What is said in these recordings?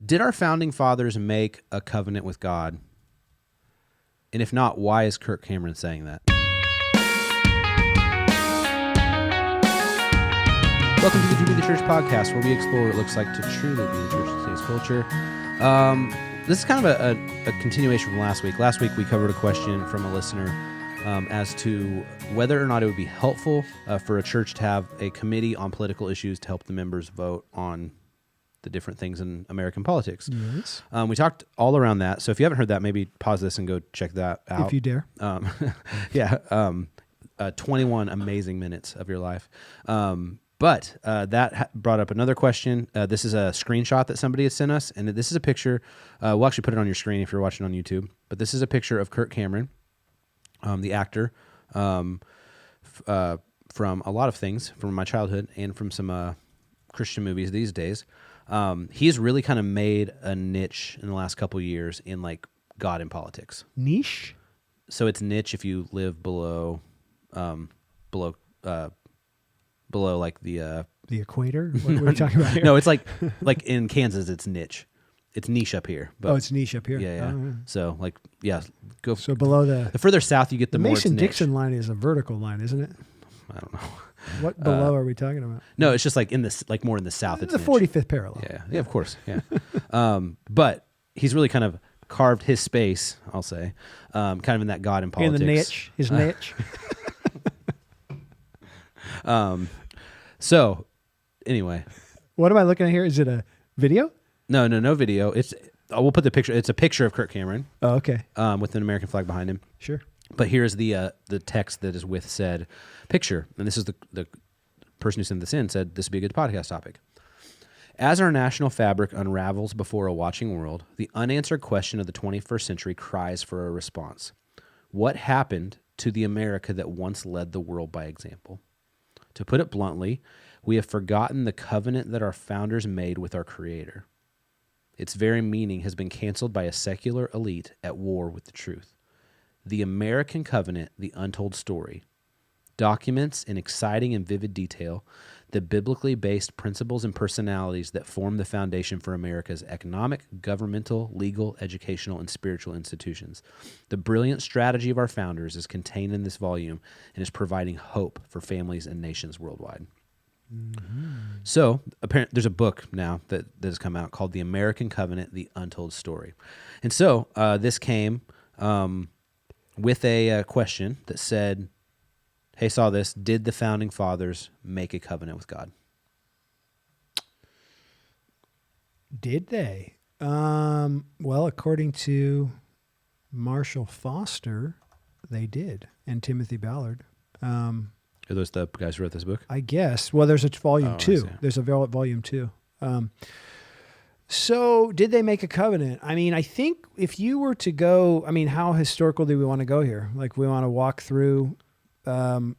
Did our founding fathers make a covenant with God? And if not, why is Kirk Cameron saying that? Welcome to the To Be the Church podcast, where we explore what it looks like to truly be the church in today's culture. This is kind of a continuation from last week. Last week, we covered a question from a listener as to whether or not it would be helpful for a church to have a committee on political issues to help the members vote on the different things in American politics. Yes. We talked all around that. So if you haven't heard that, maybe pause this and go check that out. If you dare. 21 amazing minutes of your life. But that brought up another question. This is a screenshot that somebody had sent us, and this is a picture. We'll actually put it on your screen if you're watching on YouTube. But this is a picture of Kirk Cameron, the actor, from a lot of things, from my childhood and from some Christian movies these days. He's really kind of made a niche in the last couple of years in like God in politics. Niche? So it's niche if you live below like the equator. What are we talking about here? No, it's like in Kansas, it's niche. It's niche up here. But it's niche up here. Yeah. Oh, yeah. So go. So below the further south you get, the more it's niche. Mason-Dixon line is a vertical line, isn't it? I don't know. What below are we talking about? No, it's just like more in the south. It's the 45th parallel. Yeah, of course. Yeah. But he's really kind of carved his space, I'll say, kind of in that God in politics. In the niche, his niche. So anyway, what am I looking at here? Is it a video? No video. We'll put the picture. It's a picture of Kirk Cameron. Oh, okay. With an American flag behind him. Sure. But here's the text that is with said picture, and this is the person who sent this in said this would be a good podcast topic. As our national fabric unravels before a watching world, the unanswered question of the 21st century cries for a response. What happened to the America that once led the world by example? To put it bluntly, we have forgotten the covenant that our founders made with our Creator. Its very meaning has been canceled by a secular elite at war with the truth. The American Covenant, the untold story, documents in exciting and vivid detail the biblically based principles and personalities that form the foundation for America's economic, governmental, legal, educational, and spiritual institutions. The brilliant strategy of our founders is contained in this volume and is providing hope for families and nations worldwide. Mm-hmm. So, apparently, there's a book now that has come out called The American Covenant, The Untold Story. And so, this came with a question that said, hey, saw this, did the founding fathers make a covenant with God? Did they? Well, according to Marshall Foster, they did, and Timothy Ballard. Are those the guys who wrote this book? I guess. Well, there's a volume 2. There's a volume 2. So did they make a covenant? I mean, I think if you were to go, how historical do we want to go here? Like, we want to walk through Take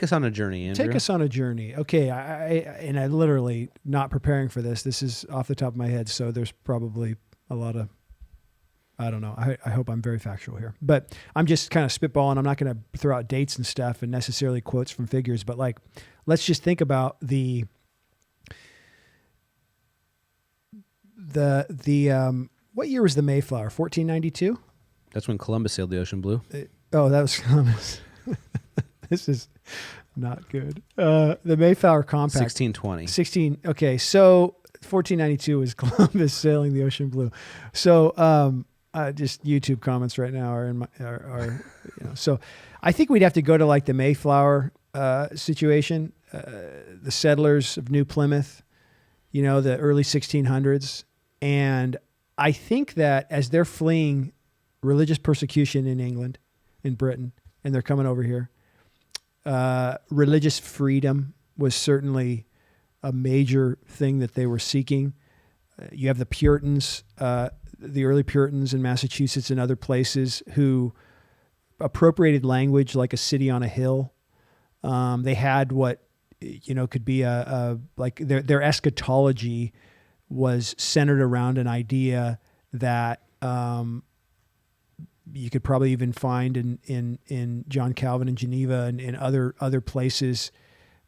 us on a journey, Andrew. Take us on a journey. Okay, I literally not preparing for this. This is off the top of my head, so there's probably a lot of, I don't know. I hope I'm very factual here, but I'm just kind of spitballing. I'm not going to throw out dates and stuff and necessarily quotes from figures, but like, let's just think about the what year was the Mayflower? 1492? That's when Columbus sailed the ocean blue. That was Columbus. This is not good. The Mayflower Compact. 1620. Okay, so 1492 was Columbus sailing the ocean blue. So just YouTube comments right now are So I think we'd have to go to like the Mayflower situation, the settlers of New Plymouth, the early 1600s. And I think that as they're fleeing religious persecution in England, in Britain, and they're coming over here, religious freedom was certainly a major thing that they were seeking. You have the Puritans, the early Puritans in Massachusetts and other places who appropriated language like a city on a hill. They had what could be like their eschatology was centered around an idea that you could probably even find in John Calvin in Geneva and in other places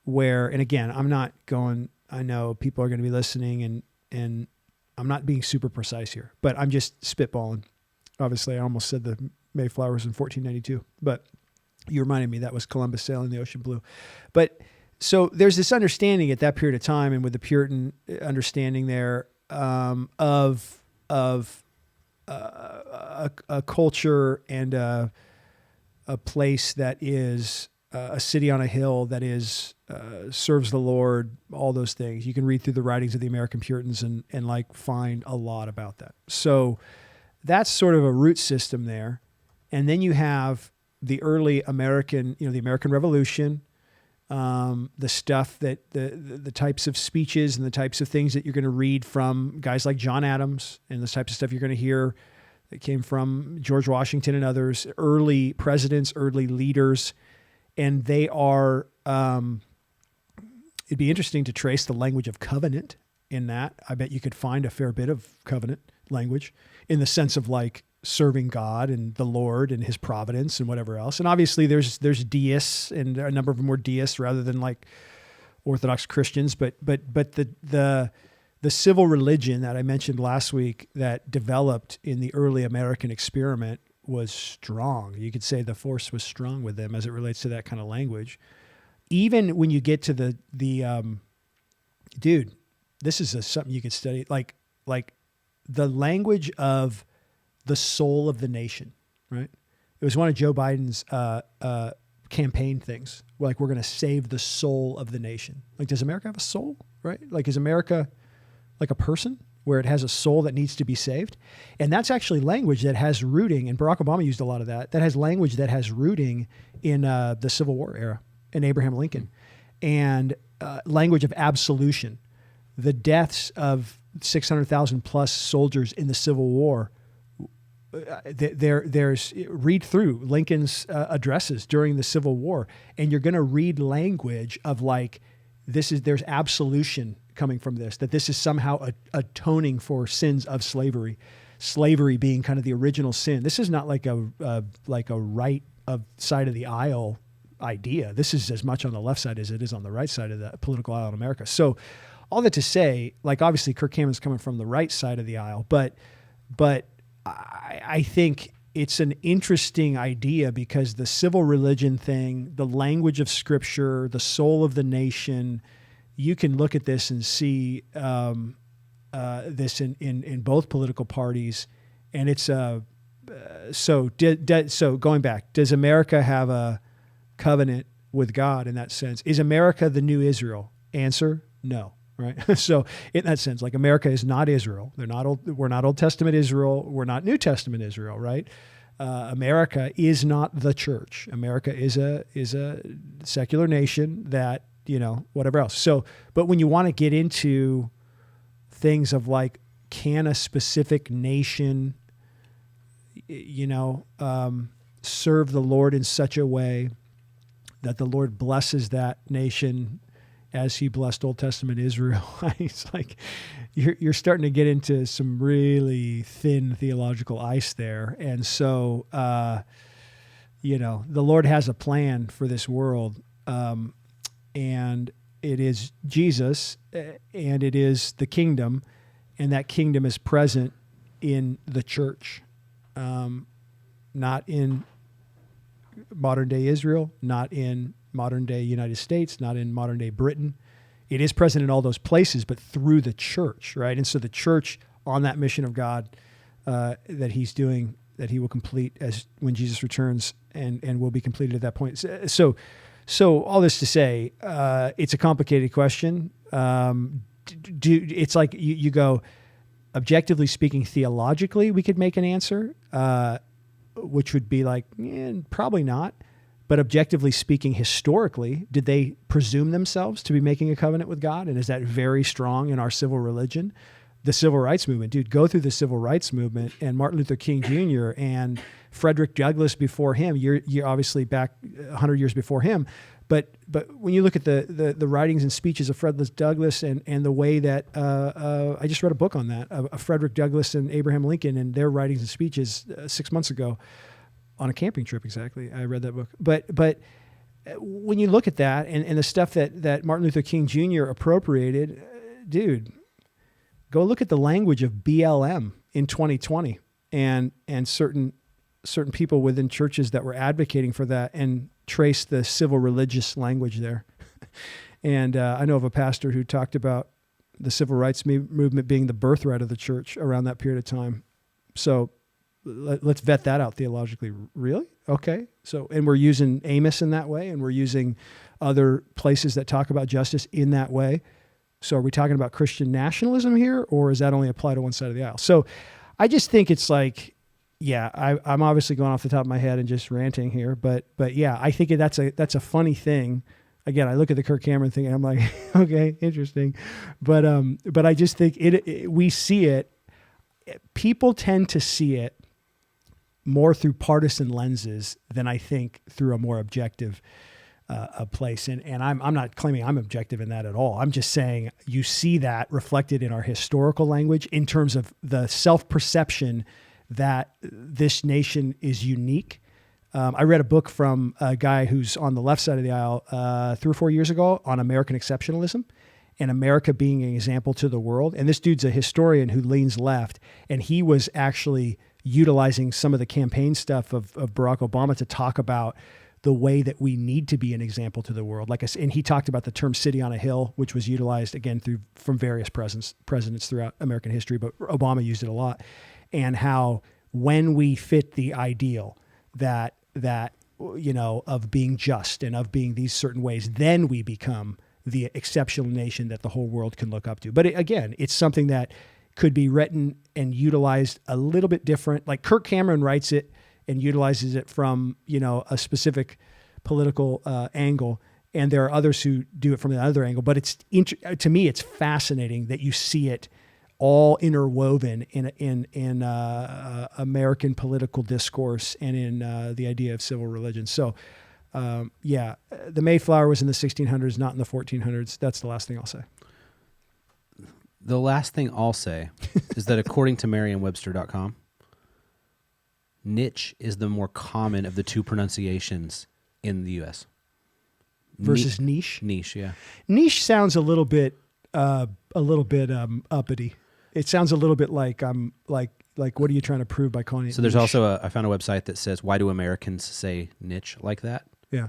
where, and again, I'm not going I know people are going to be listening, and I'm not being super precise here, but I'm just spitballing. Obviously, I almost said the Mayflower was in 1492, but you reminded me that was Columbus sailing the ocean blue. But so there's this understanding at that period of time, and with the Puritan understanding there of a culture and a place that is a city on a hill that is serves the Lord, all those things. You can read through the writings of the American Puritans and like find a lot about that. So that's sort of a root system there. And then you have the early American, the American Revolution, the stuff that the types of speeches and the types of things that you're going to read from guys like John Adams, and the types of stuff you're going to hear that came from George Washington and others, early presidents, early leaders. And they are, it'd be interesting to trace the language of covenant in that. I bet you could find a fair bit of covenant language in the sense of like serving God and the Lord and his providence and whatever else. And obviously there's deists, and a number of them were deists rather than like Orthodox Christians. But the civil religion that I mentioned last week that developed in the early American experiment was strong. You could say the force was strong with them as it relates to that kind of language. Even when you get to the dude, this is something you could study, like the language of the soul of the nation, right? It was one of Joe Biden's campaign things. Like, we're going to save the soul of the nation. Like, does America have a soul, right? Like, is America like a person where it has a soul that needs to be saved? And that's actually language that has rooting, and Barack Obama used a lot of that has language that has rooting in the Civil War era, in Abraham Lincoln, and language of absolution. The deaths of 600,000 plus soldiers in the Civil War, there's read through Lincoln's addresses during the Civil War, and you're going to read language of like, there's absolution coming from this, that this is somehow atoning for sins of slavery being kind of the original sin. This is not like a right of side of the aisle idea. This is as much on the left side as it is on the right side of the political aisle in America. So all that to say, like, obviously Kirk Cameron's coming from the right side of the aisle, but I think it's an interesting idea because the civil religion thing, the language of Scripture, the soul of the nation, you can look at this and see this in both political parties, and it's so going back, does America have a covenant with God in that sense? Is America the new Israel? Answer: no. Right. So in that sense, like, America is not Israel. We're not Old Testament Israel. We're not New Testament Israel. Right. America is not the church. America is a secular nation that, whatever else. So, but when you want to get into things of like, can a specific nation, serve the Lord in such a way that the Lord blesses that nation as he blessed Old Testament Israel? It's like you're starting to get into some really thin theological ice there. And so, the Lord has a plan for this world, and it is Jesus, and it is the kingdom, and that kingdom is present in the church, not in modern day Israel, not in modern day United States, not in modern day Britain. It is present in all those places, but through the church, right? And so the church, on that mission of God that he's doing, that he will complete as when Jesus returns, and will be completed at that point. So all this to say, it's a complicated question. It's like you go, objectively speaking, theologically, we could make an answer, which would be like, probably not. But objectively speaking, historically, did they presume themselves to be making a covenant with God? And is that very strong in our civil religion? The civil rights movement, dude, go through the civil rights movement, and Martin Luther King Jr. and Frederick Douglass before him. You're obviously back 100 years before him. But when you look at the writings and speeches of Frederick Douglass and the way that I just read a book on that, of Frederick Douglass and Abraham Lincoln and their writings and speeches 6 months ago, on a camping trip, exactly. I read that book. But when you look at that and the stuff that Martin Luther King Jr. appropriated, dude, go look at the language of BLM in 2020 and certain people within churches that were advocating for that, and trace the civil religious language there. And I know of a pastor who talked about the civil rights movement being the birthright of the church around that period of time. So let's vet that out theologically. Really? Okay. So, and we're using Amos in that way, and we're using other places that talk about justice in that way. So are we talking about Christian nationalism here, or is that only apply to one side of the aisle? So I just think it's like, yeah, I'm obviously going off the top of my head and just ranting here, but yeah, I think that's a funny thing. Again, I look at the Kirk Cameron thing and I'm like, okay, interesting. But I just think we see it. People tend to see it more through partisan lenses than I think through a more objective a place. And I'm not claiming I'm objective in that at all. I'm just saying you see that reflected in our historical language in terms of the self-perception that this nation is unique. I read a book from a guy who's on the left side of the aisle 3 or 4 years ago on American exceptionalism and America being an example to the world. And this dude's a historian who leans left, and he was actually utilizing some of the campaign stuff of Barack Obama to talk about the way that we need to be an example to the world. And he talked about the term "city on a hill," which was utilized again from various presidents throughout American history, but Obama used it a lot. And how when we fit the ideal that of being just and of being these certain ways, then we become the exceptional nation that the whole world can look up to. But again, it's something that could be written and utilized a little bit different. Like Kirk Cameron writes it and utilizes it from, a specific political angle. And there are others who do it from another angle. But to me, it's fascinating that you see it all interwoven in American political discourse and in the idea of civil religion. So, the Mayflower was in the 1600s, not in the 1400s. That's the last thing I'll say. The last thing I'll say is that according to Merriam-Webster.com, niche is the more common of the two pronunciations in the U.S. Versus niche? Niche, yeah. Niche sounds a little bit uppity. It sounds a little bit like what are you trying to prove by calling it? So there's niche? also I found a website that says, why do Americans say niche like that? Yeah.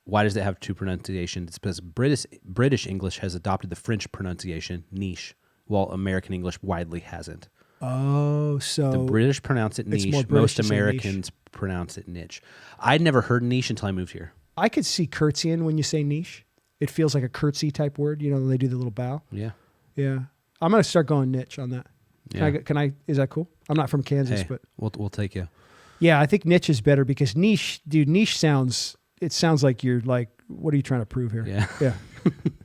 Why does it have two pronunciations? It's because British English has adopted the French pronunciation niche, while American English widely hasn't. Oh, so the British pronounce it niche. Most Americans pronounce it niche. I'd never heard niche until I moved here. I could see curtsying when you say niche. It feels like a curtsy type word. They do the little bow. Yeah. Yeah. I'm going to start going niche on that. Can I, is that cool? I'm not from Kansas, but we'll take you. Yeah. I think niche is better because niche sounds like you're like, what are you trying to prove here? Yeah. Yeah.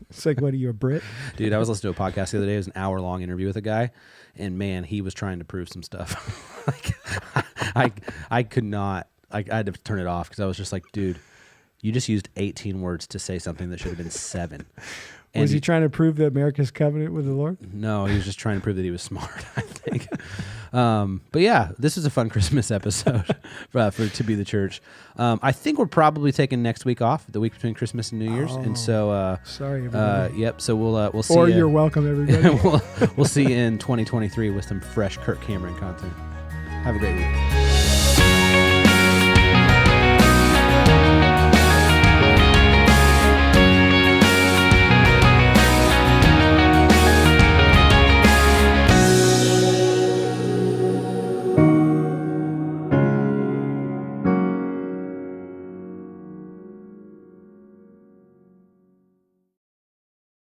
It's like, what are you, a Brit? Dude, I was listening to a podcast the other day. It was an hour-long interview with a guy, and man, he was trying to prove some stuff. I could not. I had to turn it off because I was just like, dude, you just used 18 words to say something that should have been 7. And was he trying to prove that America's covenant with the Lord? No, he was just trying to prove that he was smart, I think. But yeah, this was a fun Christmas episode to be the church. I think we're probably taking next week off, the week between Christmas and New Year's, and so sorry, everybody. Yep. So we'll see. Or you're welcome, everybody. we'll see you in 2023 with some fresh Kirk Cameron content. Have a great week.